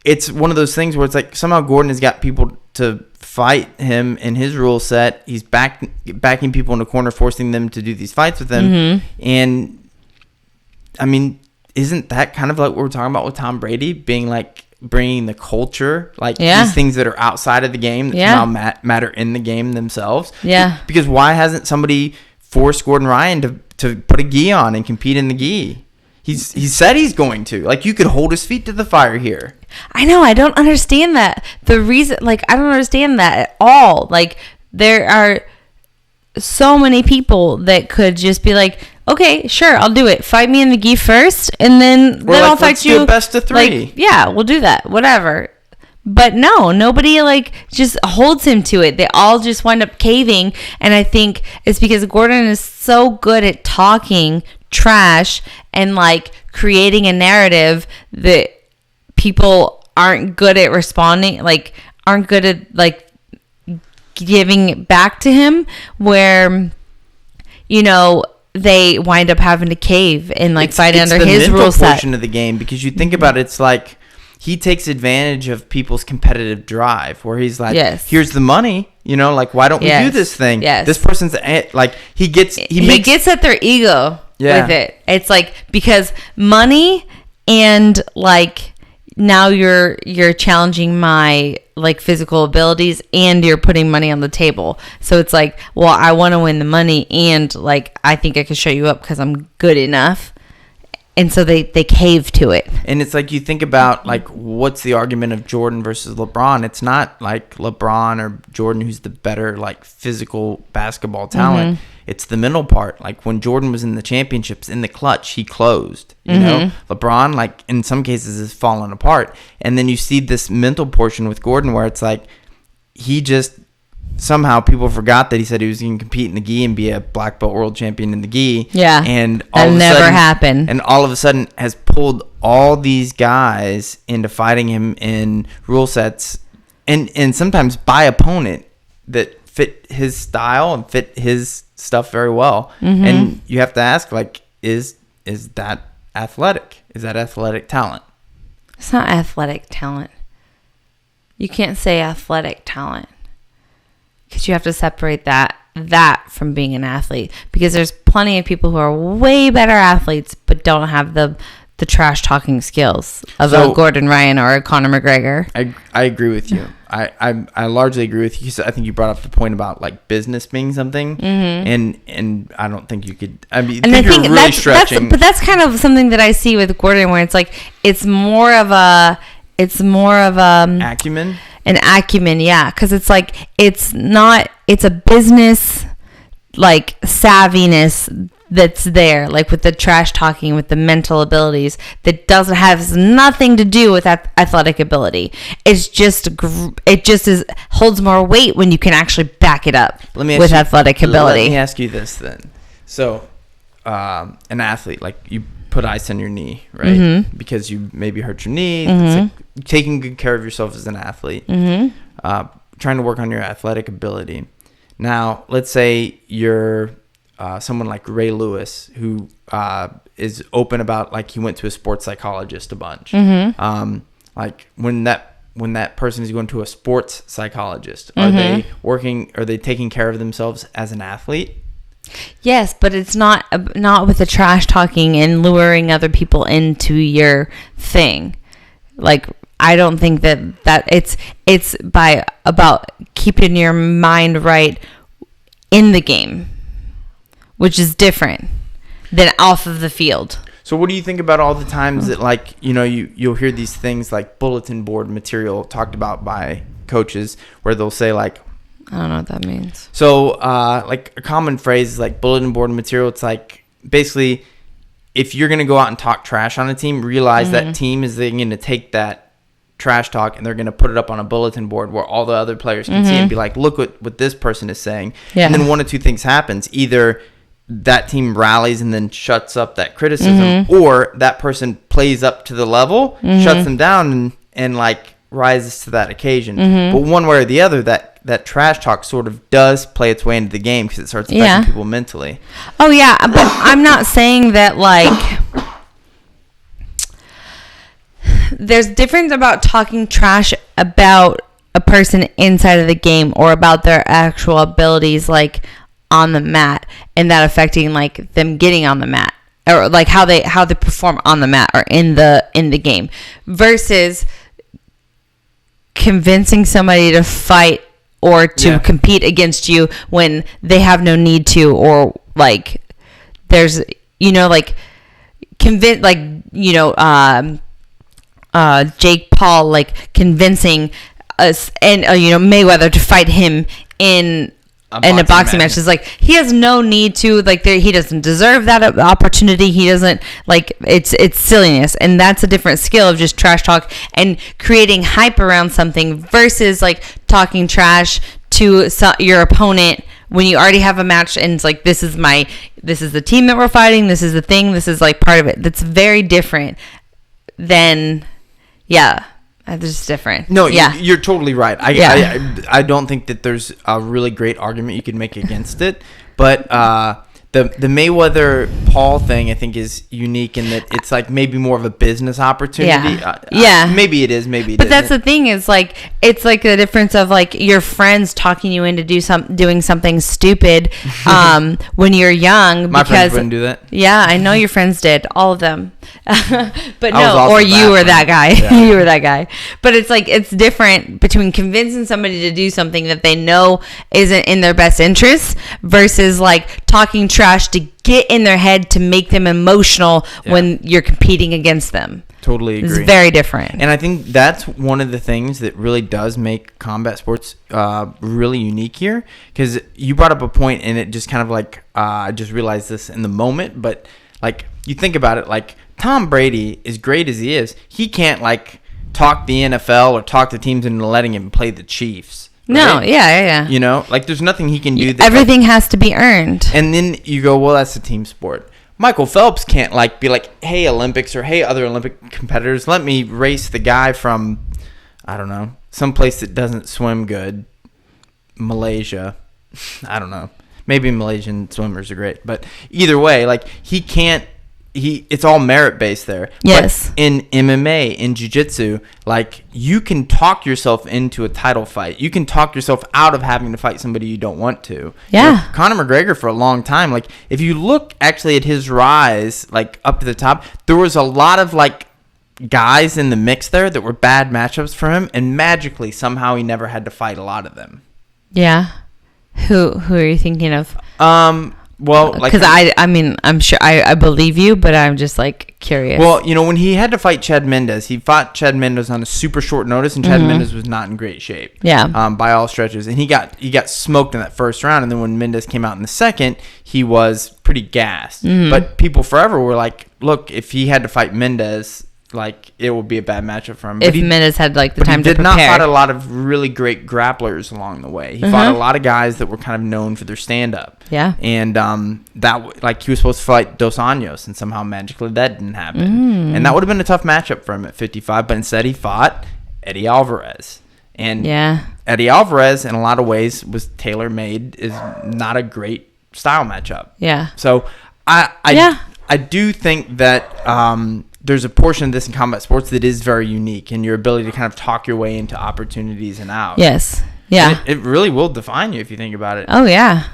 it's one of those things where it's like somehow Gordon has got people to fight him in his rule set. He's backing people in the corner, forcing them to do these fights with him. And I mean, isn't that kind of like what we're talking about with Tom Brady, being like bringing the culture, like these things that are outside of the game that now matter in the game themselves? Yeah. Because why hasn't somebody forced Gordon Ryan to put a gi on and compete in the gi? He said he's going to. Like, you could hold his feet to the fire here. I know. I don't understand that. The reason, like, I don't understand that at all. Like, there are so many people that could just be like, okay, sure, I'll do it. Fight me in the gi first, and then I'll fight you. Do best of 3. Like, yeah, we'll do that. Whatever. But no, nobody like just holds him to it. They all just wind up caving, and I think it's because Gordon is so good at talking trash and like creating a narrative that people aren't good at responding, like aren't good at like giving back to him, where they wind up having to cave and like fight it's under the his mental rule set. portion of the game, because you think about it, it's like he takes advantage of people's competitive drive, where he's like, Yes. here's the money, like, why don't we do this thing? Yes. This person's like, he gets at their ego with it. It's like, because money and like, now you're challenging my like physical abilities and you're putting money on the table. So it's like, well, I want to win the money and like I think I can show you up because I'm good enough. And so they cave to it. And it's like, you think about like, what's the argument of Jordan versus LeBron? It's not like LeBron or Jordan who's the better like physical basketball talent. Mm-hmm. It's the mental part. Like when Jordan was in the championships, in the clutch, he closed. You know, LeBron, like in some cases, is falling apart. And then you see this mental portion with Gordon, where it's like he just somehow, people forgot that he said he was going to compete in the gi and be a black belt world champion in the gi. Yeah, and that never happened. And all of a sudden has pulled all these guys into fighting him in rule sets, and sometimes by opponent that fit his style and fit his stuff very well. And you have to ask, like, is that athletic? Is that athletic talent? It's not athletic talent. You can't say athletic talent, because you have to separate that from being an athlete, because there's plenty of people who are way better athletes but don't have the trash talking skills of a Gordon Ryan or a Conor McGregor. I agree with you. I largely agree with you. I think you brought up the point about like business being something, and I don't think you could. I mean, I think you're really stretching. But that's kind of something that I see with Gordon, where it's like it's more of a acumen. An acumen, yeah, because it's like it's a business like savviness that's there, like with the trash talking, with the mental abilities, that has nothing to do with that athletic ability. It just holds more weight when you can actually back it up with athletic ability. Let me ask you this then. So, an athlete, like you put ice on your knee, right? Because you maybe hurt your knee. It's like taking good care of yourself as an athlete. Trying to work on your athletic ability. Now, let's say you're someone like Ray Lewis, who is open about, like, he went to a sports psychologist a bunch. Like when that person is going to a sports psychologist, are they taking care of themselves as an athlete? Yes, but it's not with the trash talking and luring other people into your thing. Like, I don't think that it's about keeping your mind right in the game, which is different than off of the field. So what do you think about all the times that, like, you'll hear these things like bulletin board material talked about by coaches, where they'll say, like, I don't know what that means. So, like, a common phrase is like bulletin board material. It's like, basically, if you're going to go out and talk trash on a team, realize that team is going to take that trash talk and they're going to put it up on a bulletin board where all the other players can see and be like, look what this person is saying. Yeah. And then one of two things happens. Either that team rallies and then shuts up that criticism, or that person plays up to the level, shuts them down, and like rises to that occasion. But one way or the other, that trash talk sort of does play its way into the game, because it starts affecting people mentally. Oh yeah, but I'm not saying that, like, there's difference about talking trash about a person inside of the game or about their actual abilities, like on the mat, and that affecting like them getting on the mat, or like how they perform on the mat or in the game, versus convincing somebody to fight or to compete against you when they have no need to, or like there's, like, convince, like, Jake Paul, like, convincing us and Mayweather to fight him in a boxing match. Is like, he has no need to, like, he doesn't deserve that opportunity. He doesn't, like, it's silliness, and that's a different skill of just trash talk and creating hype around something, versus like talking trash to your opponent when you already have a match and it's like, this is the team that we're fighting, this is the thing, this is like part of it. That's very different than it's just different. No, you're totally right. I don't think that there's a really great argument you can make against it, but the Mayweather Paul thing, I think, is unique in that it's like maybe more of a business opportunity. Yeah. Maybe it is. Maybe it But isn't. that's the thing is like it's like the difference of like your friends talking you into doing something stupid when you're young. My friends wouldn't do that. Yeah, I know your friends did, all of them. But no, or you that were friend. that guy. Yeah. You were that guy. But it's like it's different between convincing somebody to do something that they know isn't in their best interest versus like talking trash to get in their head to make them emotional when you're competing against them. Totally agree. It's very different. And I think that's one of the things that really does make combat sports really unique here. Because you brought up a point, and it just kind of like, I just realized this in the moment. But like, you think about it, like Tom Brady, as great as he is, he can't like talk the NFL or talk the teams into letting him play the Chiefs. Right? No, yeah. You know, like there's nothing he can do. That, everything has to be earned. And then you go, well, that's a team sport. Michael Phelps can't like be like, hey, Olympics or hey, other Olympic competitors, let me race the guy from, I don't know, someplace that doesn't swim good, Malaysia. I don't know. Maybe Malaysian swimmers are great, but either way, like he can't. It's all merit based there. Yes. But in MMA, in jiu-jitsu, like you can talk yourself into a title fight. You can talk yourself out of having to fight somebody you don't want to. Yeah. You know, Conor McGregor for a long time, like if you look actually at his rise, like up to the top, there was a lot of like guys in the mix there that were bad matchups for him, and magically somehow he never had to fight a lot of them. Yeah. Who are you thinking of? Well, like, because I mean, I'm sure I believe you, but I'm just like curious. Well, you know, when he had to fight Chad Mendes, he fought Chad Mendes on a super short notice, and Chad Mendes was not in great shape. Yeah. By all stretches, and he got smoked in that first round, and then when Mendes came out in the second, he was pretty gassed. But people forever were like, "Look, if he had to fight Mendes, like it would be a bad matchup for him." If Mendes had like the time to prepare. He did not fight a lot of really great grapplers along the way. He fought a lot of guys that were kind of known for their stand-up. Yeah. And that like he was supposed to fight Dos Anjos, and somehow magically that didn't happen. And that would have been a tough matchup for him at 55, but instead he fought Eddie Alvarez. And Eddie Alvarez, in a lot of ways, was tailor-made, is not a great style matchup. Yeah. So I do think that there's a portion of this in combat sports that is very unique, and your ability to kind of talk your way into opportunities and out. Yes. Yeah. It really will define you if you think about it. Oh yeah.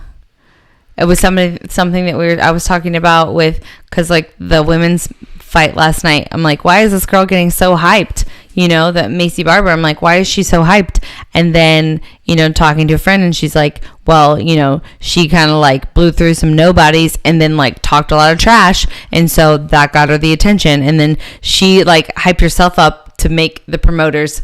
It was something that I was talking about with, because like the women's fight last night, I'm like, why is this girl getting so hyped? You know, that Macy Barber, I'm like, why is she so hyped? And then, you know, talking to a friend, and she's like, well, you know, she kind of like blew through some nobodies and then like talked a lot of trash. And so that got her the attention. And then she like hyped herself up to make the promoters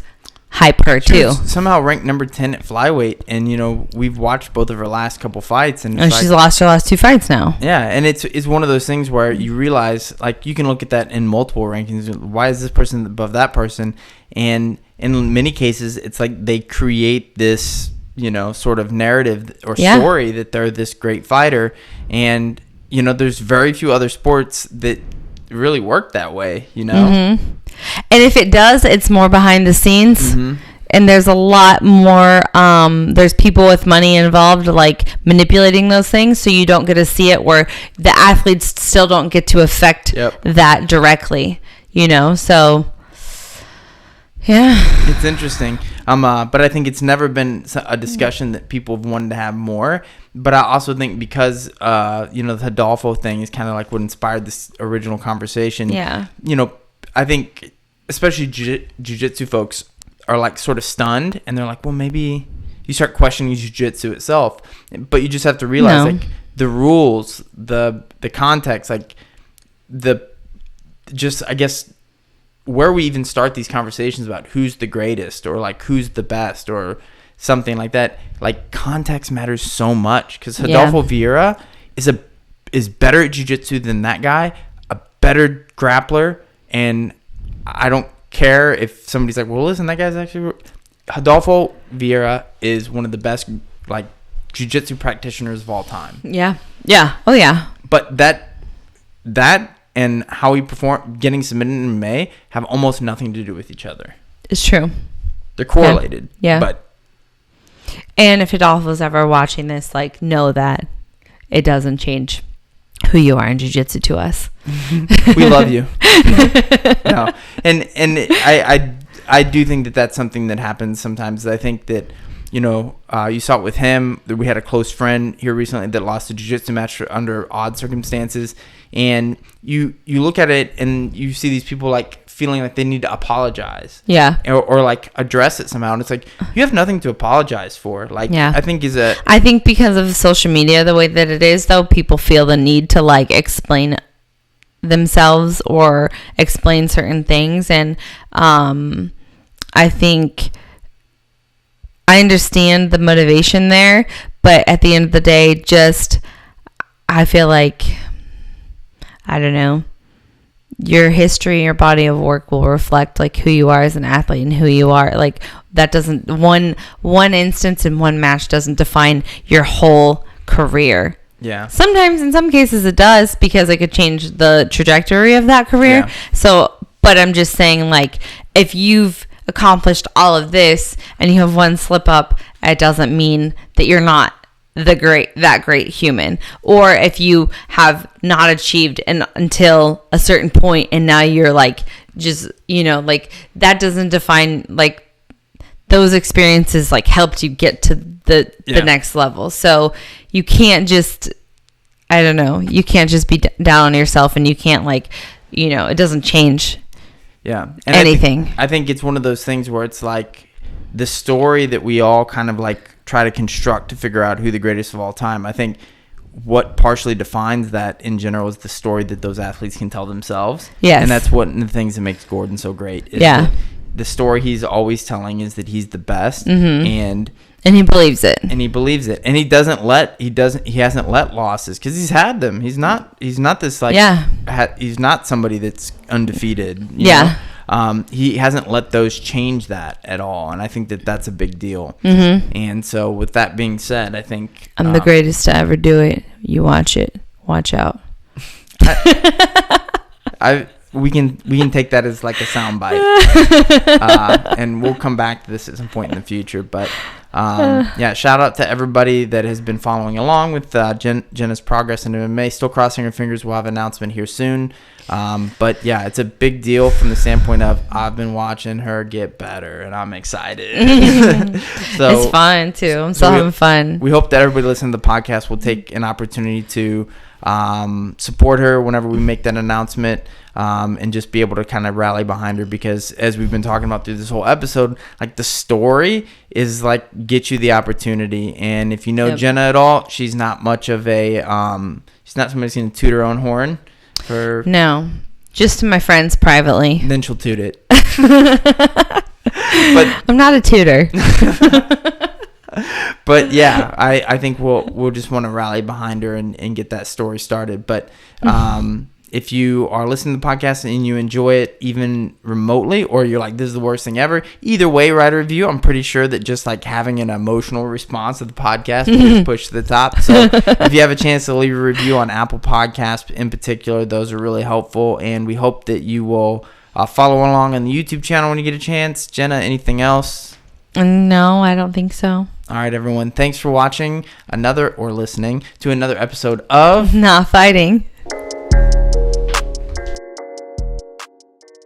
hype her too. Somehow ranked number 10 at flyweight, and you know we've watched both of her last couple fights, and she's lost her last 2 fights now. Yeah, and it's one of those things where you realize, like, you can look at that in multiple rankings. Why is this person above that person? And in many cases, it's like they create this, you know, sort of narrative or story that they're this great fighter, and you know, there's very few other sports that really work that way, you know. And if it does, it's more behind the scenes, and there's a lot more there's people with money involved, like manipulating those things, so you don't get to see it, where the athletes still don't get to affect that directly, you know. So yeah, it's interesting. But I think it's never been a discussion that people have wanted to have more. But I also think because, you know, the Rodolfo thing is kind of like what inspired this original conversation. Yeah. You know, I think especially jiu-jitsu folks are like sort of stunned, and they're like, well, maybe you start questioning jiu-jitsu itself. But you just have to realize like the rules, the context, like I guess where we even start these conversations about who's the greatest or like who's the best or something like that, like context matters so much, because Rodolfo Vieira is better at jiu-jitsu than that guy, a better grappler, and I don't care if somebody's like, well, listen, that guy's actually... Rodolfo Vieira is one of the best like jiu-jitsu practitioners of all time. Yeah. Oh yeah. But that and how he performed getting submitted in MMA have almost nothing to do with each other. It's true. They're correlated. Yeah. But and if Rodolfo's ever watching this, like, know that it doesn't change who you are in jiu-jitsu to us. We love you. No. And I do think that that's something that happens sometimes. I think that, you know, you saw it with him. We had a close friend here recently that lost a jiu-jitsu match under odd circumstances. And you look at it and you see these people like feeling like they need to apologize. Yeah. Or like address it somehow. And it's like, you have nothing to apologize for. Like, yeah. I think because of social media, the way that it is, though, people feel the need to like explain themselves or explain certain things. And I think I understand the motivation there, but at the end of the day, I feel like, I don't know, your history, your body of work will reflect like who you are as an athlete and who you are. Like that doesn't, one instance in one match doesn't define your whole career. Yeah. Sometimes in some cases it does, because it could change the trajectory of that career. Yeah. So, but I'm just saying, like, if you've accomplished all of this and you have one slip up, it doesn't mean that you're not that great human. Or if you have not achieved until a certain point and now you're like, just, you know, like that doesn't define, like, those experiences like helped you get to the next level. So you can't just, I don't know, you can't just be down on yourself, and you can't, like, you know, it doesn't change and anything. I think it's one of those things where it's like the story that we all kind of like try to construct to figure out who the greatest of all time. I think what partially defines that in general is the story that those athletes can tell themselves. Yes. And that's one of the things that makes Gordon so great. Is yeah. that the story he's always telling is that he's the best, mm-hmm. and he believes it. And he believes it. And he hasn't let losses, because he's had them. He's not this like, he's not somebody that's undefeated. You know? He hasn't let those change that at all. And I think that that's a big deal. Mm-hmm. And so with that being said, I think I'm the greatest to ever do it. You watch it. Watch out. We can take that as like a soundbite, and we'll come back to this at some point in the future. But shout out to everybody that has been following along with Jena's progress in MMA. Still crossing her fingers. We'll have an announcement here soon. But yeah, it's a big deal from the standpoint of I've been watching her get better, and I'm excited. So it's fun too. I'm still having fun. We hope that everybody listening to the podcast will take an opportunity to support her whenever we make that announcement. And just be able to kind of rally behind her, because as we've been talking about through this whole episode, like the story is like get you the opportunity. And if you know Jena at all, she's not much of a she's not somebody who's going to toot her own horn for no, just to my friends privately. Then she'll toot it. But I'm not a tutor. But yeah, I think we'll just want to rally behind her and get that story started. But if you are listening to the podcast and you enjoy it even remotely, or you're like, this is the worst thing ever, either way, write a review. I'm pretty sure that just like having an emotional response to the podcast will just push to the top. So if you have a chance to leave a review on Apple Podcasts in particular, those are really helpful. And we hope that you will follow along on the YouTube channel when you get a chance. Jena, anything else? No, I don't think so. All right, everyone. Thanks for watching or listening to another episode of Not Fighting.